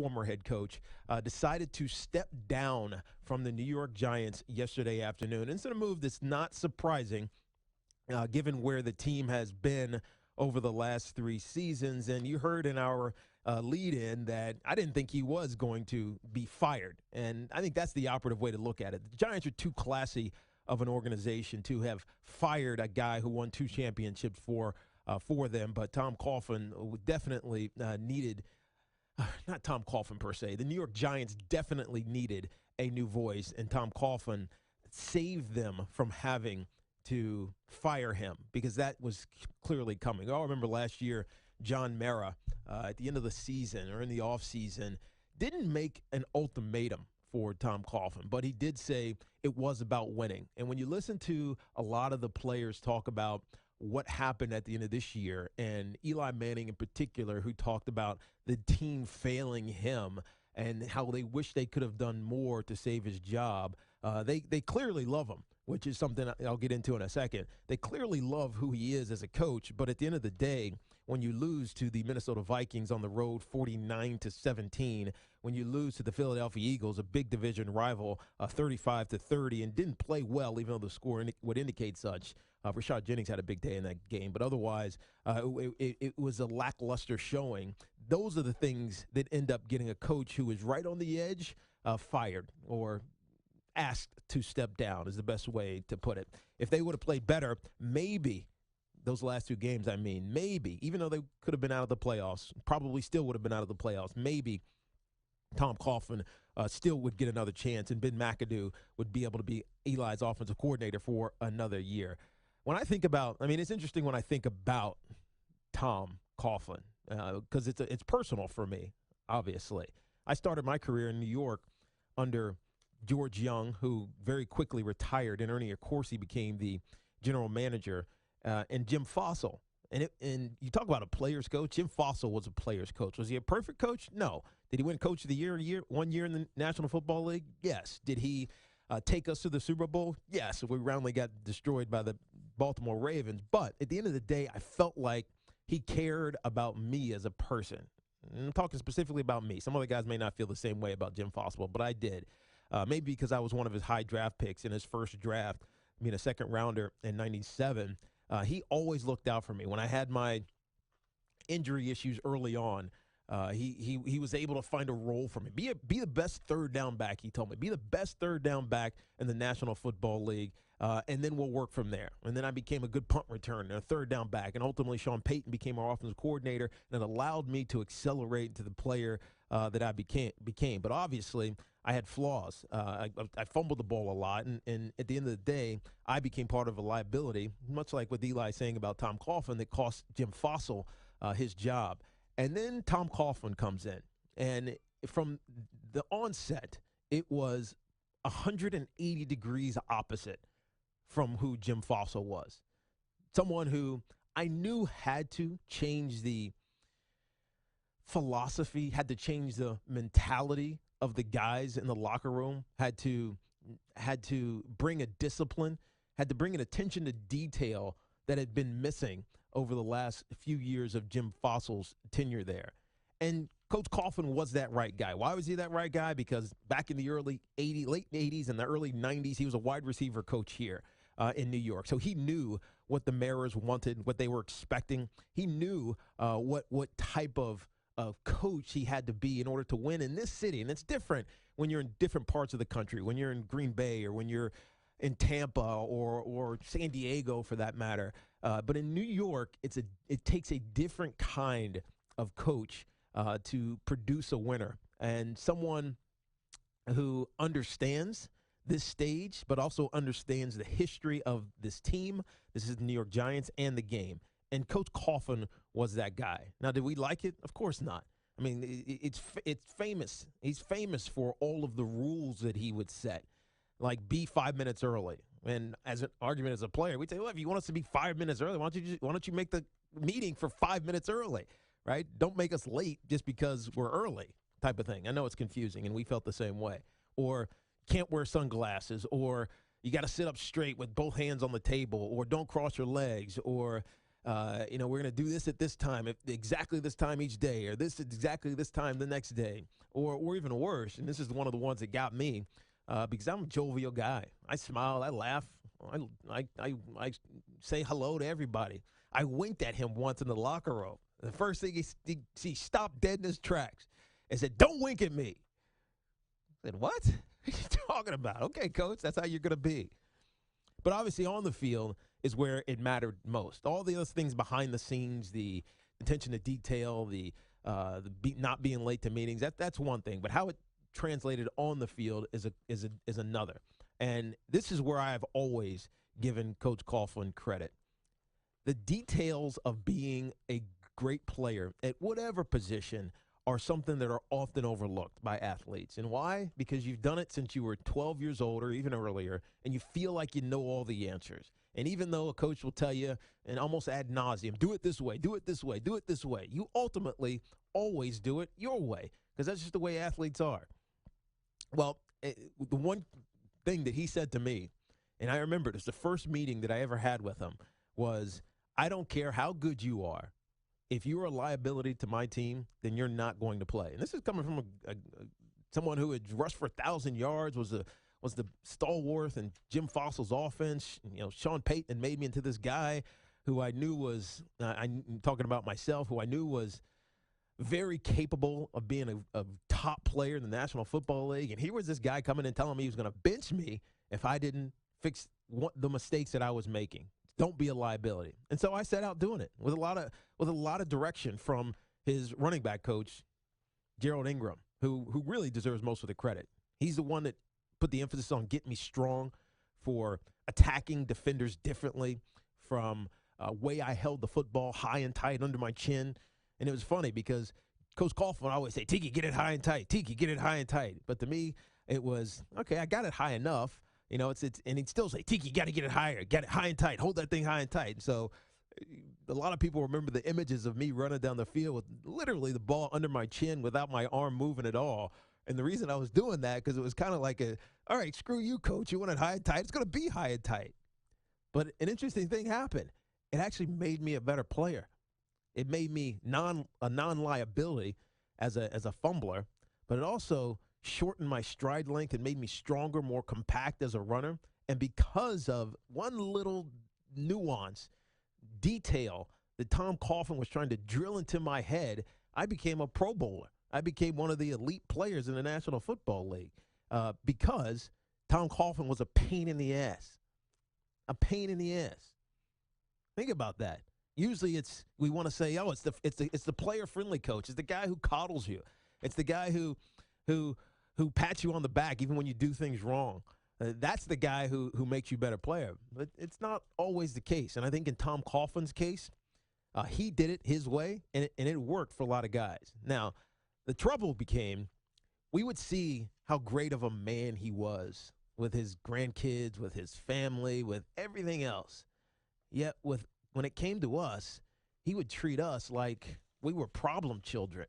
former head coach, decided to step down from the New York Giants yesterday afternoon. And it's a move that's not surprising given where the team has been over the last 3 seasons. And you heard in our lead-in that I didn't think he was going to be fired. And I think that's the operative way to look at it. The Giants are too classy of an organization to have fired a guy who won 2 championships for them. But Tom Coughlin definitely needed not Tom Coughlin per se. The New York Giants definitely needed a new voice, and Tom Coughlin saved them from having to fire him because that was clearly coming. I remember last year, John Mara, at the end of the season or in the offseason, didn't make an ultimatum for Tom Coughlin, but he did say it was about winning. And when you listen to a lot of the players talk about what happened at the end of this year, and Eli Manning in particular, who talked about the team failing him and how they wish they could have done more to save his job, they clearly love him, which is something I'll get into in a second. They clearly love who he is as a coach, but at the end of the day, when you lose to the Minnesota Vikings on the road 49-17, when you lose to the Philadelphia Eagles, a big division rival, 35-30, and didn't play well, even though the score would indicate such. Rashad Jennings had a big day in that game, but otherwise, it was a lackluster showing. Those are the things that end up getting a coach who is right on the edge fired or asked to step down is the best way to put it. If they would have played better, maybe those last 2 games, maybe, even though they could have been out of the playoffs, probably still would have been out of the playoffs, maybe Tom Coughlin still would get another chance, and Ben McAdoo would be able to be Eli's offensive coordinator for another year. When I think about, it's interesting when I think about Tom Coughlin because it's personal for me, obviously. I started my career in New York under George Young, who very quickly retired, and Ernie Accorsi became the general manager, and Jim Fossil. And you talk about a player's coach. Jim Fossil was a player's coach. Was he a perfect coach? No. Did he win Coach of the Year 1 year in the National Football League? Yes. Did he take us to the Super Bowl? Yes. We roundly got destroyed by the Baltimore Ravens. But at the end of the day, I felt like he cared about me as a person. And I'm talking specifically about me. Some other guys may not feel the same way about Jim Fossil, but I did. Maybe because I was one of his high draft picks in his first draft, a second rounder in 97. He always looked out for me. When I had my injury issues early on, he was able to find a role for me. Be the best third down back, he told me. Be the best third down back in the National Football League, and then we'll work from there. And then I became a good punt returner and a third down back, and ultimately Sean Payton became our offensive coordinator, and it allowed me to accelerate into the player that I became. But obviously, I had flaws. I fumbled the ball a lot, and at the end of the day, I became part of a liability, much like what Eli's saying about Tom Coughlin that cost Jim Fossil his job. And then Tom Coughlin comes in, and from the onset, it was 180 degrees opposite from who Jim Fossil was. Someone who I knew had to change the philosophy, had to change the mentality of the guys in the locker room, had to bring a discipline, had to bring an attention to detail that had been missing over the last few years of Jim Fossil's tenure there. And Coach Coughlin was that right guy. Why was he that right guy? Because back in the late 80s and the early 90s, he was a wide receiver coach here in New York. So he knew what the Mariners wanted, what they were expecting. He knew what type of coach he had to be in order to win in this city. And it's different when you're in different parts of the country, when you're in Green Bay or when you're in Tampa or San Diego for that matter. But in New York, it takes a different kind of coach to produce a winner, and someone who understands this stage, but also understands the history of this team. This is the New York Giants and the game. And Coach Coughlin was that guy. Now, did we like it? Of course not. It's famous. He's famous for all of the rules that he would set, like be 5 minutes early. And as an argument as a player, we'd say, well, if you want us to be 5 minutes early, why don't you make the meeting for 5 minutes early, right? Don't make us late just because we're early type of thing. I know it's confusing, and we felt the same way. Or can't wear sunglasses, or you got to sit up straight with both hands on the table, or don't cross your legs, or We're going to do this at this time, exactly this time each day, or this exactly this time the next day, or even worse. And this is one of the ones that got me because I'm a jovial guy. I smile, I laugh, I say hello to everybody. I winked at him once in the locker room. The first thing he stopped dead in his tracks and said, "Don't wink at me." I said, "What? What are you talking about?" "Okay, coach, that's how you're going to be." But obviously on the field is where it mattered most. All the other things behind the scenes, the attention to detail, not being late to meetings, that's one thing. But how it translated on the field is another. And this is where I have always given Coach Coughlin credit. The details of being a great player at whatever position are something that are often overlooked by athletes. And why? Because you've done it since you were 12 years old or even earlier, and you feel like you know all the answers. And even though a coach will tell you, and almost ad nauseum, do it this way, do it this way, do it this way, you ultimately always do it your way, because that's just the way athletes are. Well, the one thing that he said to me, and I remember it was the first meeting that I ever had with him, was, "I don't care how good you are. If you're a liability to my team, then you're not going to play." And this is coming from someone who had rushed for 1,000 yards, was the stalwart in Jim Fossil's offense. Sean Payton made me into this guy who I knew was, I'm talking about myself, who I knew was very capable of being a top player in the National Football League. And here was this guy coming and telling me he was going to bench me if I didn't fix the mistakes that I was making. Don't be a liability. And so I set out doing it with a lot of direction from his running back coach, Gerald Ingram, who really deserves most of the credit. He's the one that put the emphasis on getting me strong for attacking defenders differently, from way I held the football high and tight under my chin. And it was funny because Coach Coughlin would always say, "Tiki, get it high and tight. Tiki, get it high and tight." But to me, it was, okay, I got it high enough. And he'd still say, "Tiki, you got to get it higher. Get it high and tight. Hold that thing high and tight." So a lot of people remember the images of me running down the field with literally the ball under my chin without my arm moving at all. And the reason I was doing that, because it was kind of like all right, screw you, coach. You want it high and tight? It's going to be high and tight. But an interesting thing happened. It actually made me a better player. It made me a non-liability as a fumbler, but it also shortened my stride length and made me stronger, more compact as a runner. And because of one little nuance, detail that Tom Coughlin was trying to drill into my head, I became a Pro Bowler. I became one of the elite players in the National Football League because Tom Coughlin was a pain in the ass. A pain in the ass. Think about that. Usually we want to say, "Oh, it's the player-friendly coach. It's the guy who coddles you. It's the guy who pats you on the back even when you do things wrong. That's the guy who makes you a better player." But it's not always the case. And I think in Tom Coughlin's case, he did it his way, and it worked for a lot of guys. Now, the trouble became, we would see how great of a man he was with his grandkids, with his family, with everything else. Yet when it came to us, he would treat us like we were problem children,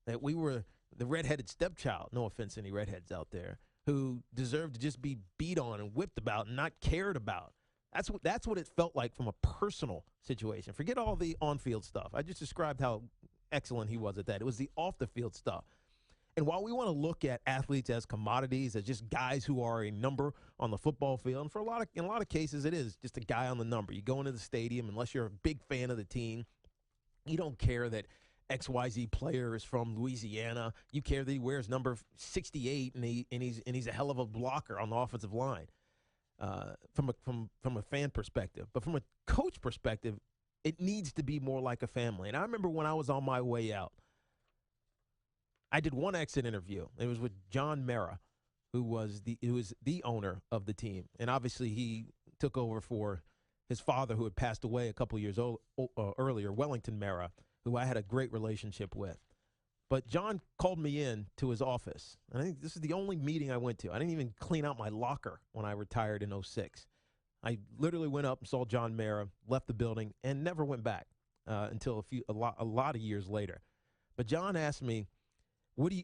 that we were the redheaded stepchild. No offense to any redheads out there who deserved to just be beat on and whipped about and not cared about. That's what it felt like from a personal situation. Forget all the on-field stuff. I just described how excellent he was at that. It was the off-the-field stuff. And while we want to look at athletes as commodities, as just guys who are a number on the football field, and in a lot of cases it is just a guy on the number. You go into the stadium, unless you're a big fan of the team, you don't care that XYZ player is from Louisiana. You care that he wears number 68 and he's a hell of a blocker on the offensive line. From a fan perspective, but from a coach perspective, it needs to be more like a family. And I remember when I was on my way out, I did one exit interview. It was with John Mara, who was the owner of the team, and obviously he took over for his father, who had passed away a couple years earlier, Wellington Mara, who I had a great relationship with. But John called me in to his office. And I think this is the only meeting I went to. I didn't even clean out my locker when I retired in 2006. I literally went up and saw John Mara, left the building, and never went back until a lot of years later. But John asked me,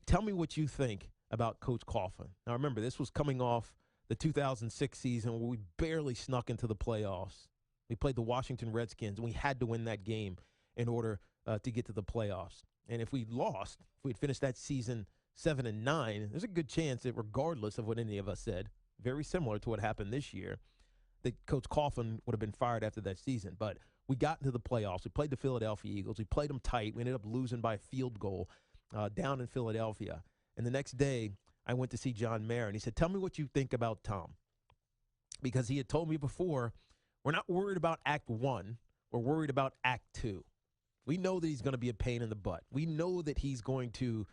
tell me what you think about Coach Coughlin. Now, remember, this was coming off the 2006 season where we barely snuck into the playoffs. We played the Washington Redskins, and we had to win that game in order to get to the playoffs. And if we lost, if we'd finished that season 7-9, there's a good chance that regardless of what any of us said, very similar to what happened this year, that Coach Coughlin would have been fired after that season. But we got into the playoffs. We played the Philadelphia Eagles. We played them tight. We ended up losing by a field goal down in Philadelphia. And the next day, I went to see John Mayer, and he said, tell me what you think about Tom. Because he had told me before, we're not worried about Act 1. We're worried about Act 2. We know that he's going to be a pain in the butt. We know that he's going to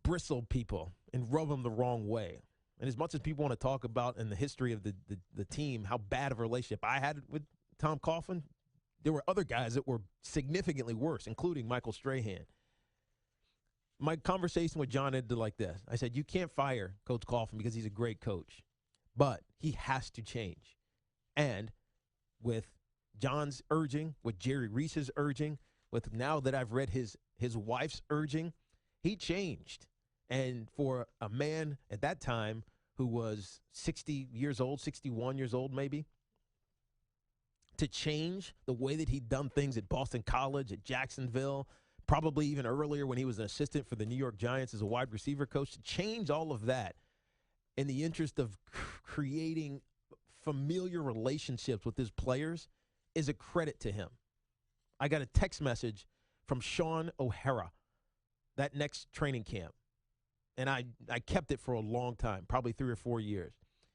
bristle people and rub them the wrong way. And as much as people want to talk about in the history of the team how bad of a relationship I had with Tom Coughlin, there were other guys that were significantly worse, including Michael Strahan. My conversation with John ended like this. I said, you can't fire Coach Coughlin because he's a great coach, but he has to change. And with John's urging, with Jerry Reese's urging, with now that I've read his wife's urging, he changed. And for a man at that time who was 60 years old, 61 years old maybe, to change the way that he'd done things at Boston College, at Jacksonville, probably even earlier when he was an assistant for the New York Giants as a wide receiver coach, to change all of that in the interest of creating familiar relationships with his players is a credit to him. I got a text message from Sean O'Hara that next training camp, and I kept it for a long time, probably 3 or 4 years.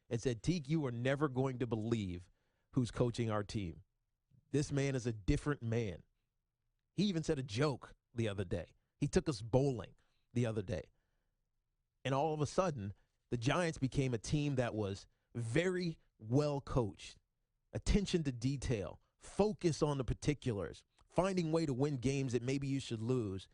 It said, Teak, you are never going to believe who's coaching our team. This man is a different man. He even said a joke the other day. He took us bowling the other day. And all of a sudden, the Giants became a team that was very well coached. Attention to detail, focus on the particulars, finding way to win games that maybe you should lose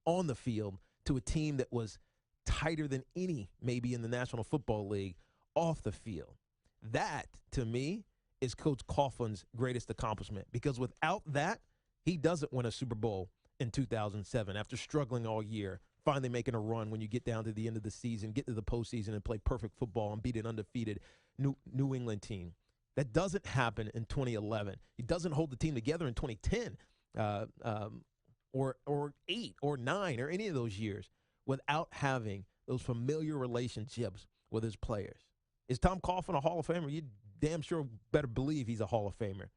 on the field, to a team that was tighter than any maybe in the National Football League off the field. That, to me, is Coach Coughlin's greatest accomplishment, because without that, he doesn't win a Super Bowl in 2007 after struggling all year, finally making a run when you get down to the end of the season, get to the postseason and play perfect football and beat an undefeated New England team. That doesn't happen in 2011. He doesn't hold the team together in 2010 or 8 or 9 or any of those years without having those familiar relationships with his players. Is Tom Coughlin a Hall of Famer? You damn sure better believe he's a Hall of Famer.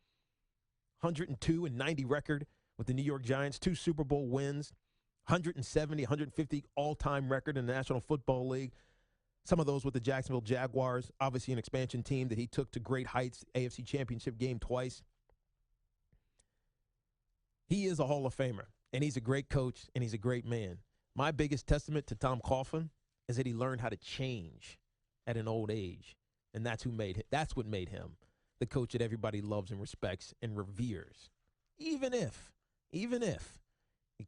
102-90 record with the New York Giants, 2 Super Bowl wins, 170, 150 all-time record in the National Football League. Some of those with the Jacksonville Jaguars, obviously an expansion team that he took to great heights, AFC Championship game twice. He is a Hall of Famer, and he's a great coach, and he's a great man. My biggest testament to Tom Coughlin is that he learned how to change at an old age, and that's what made him the coach that everybody loves and respects and reveres, even if you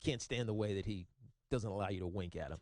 can't stand the way that he doesn't allow you to wink at him.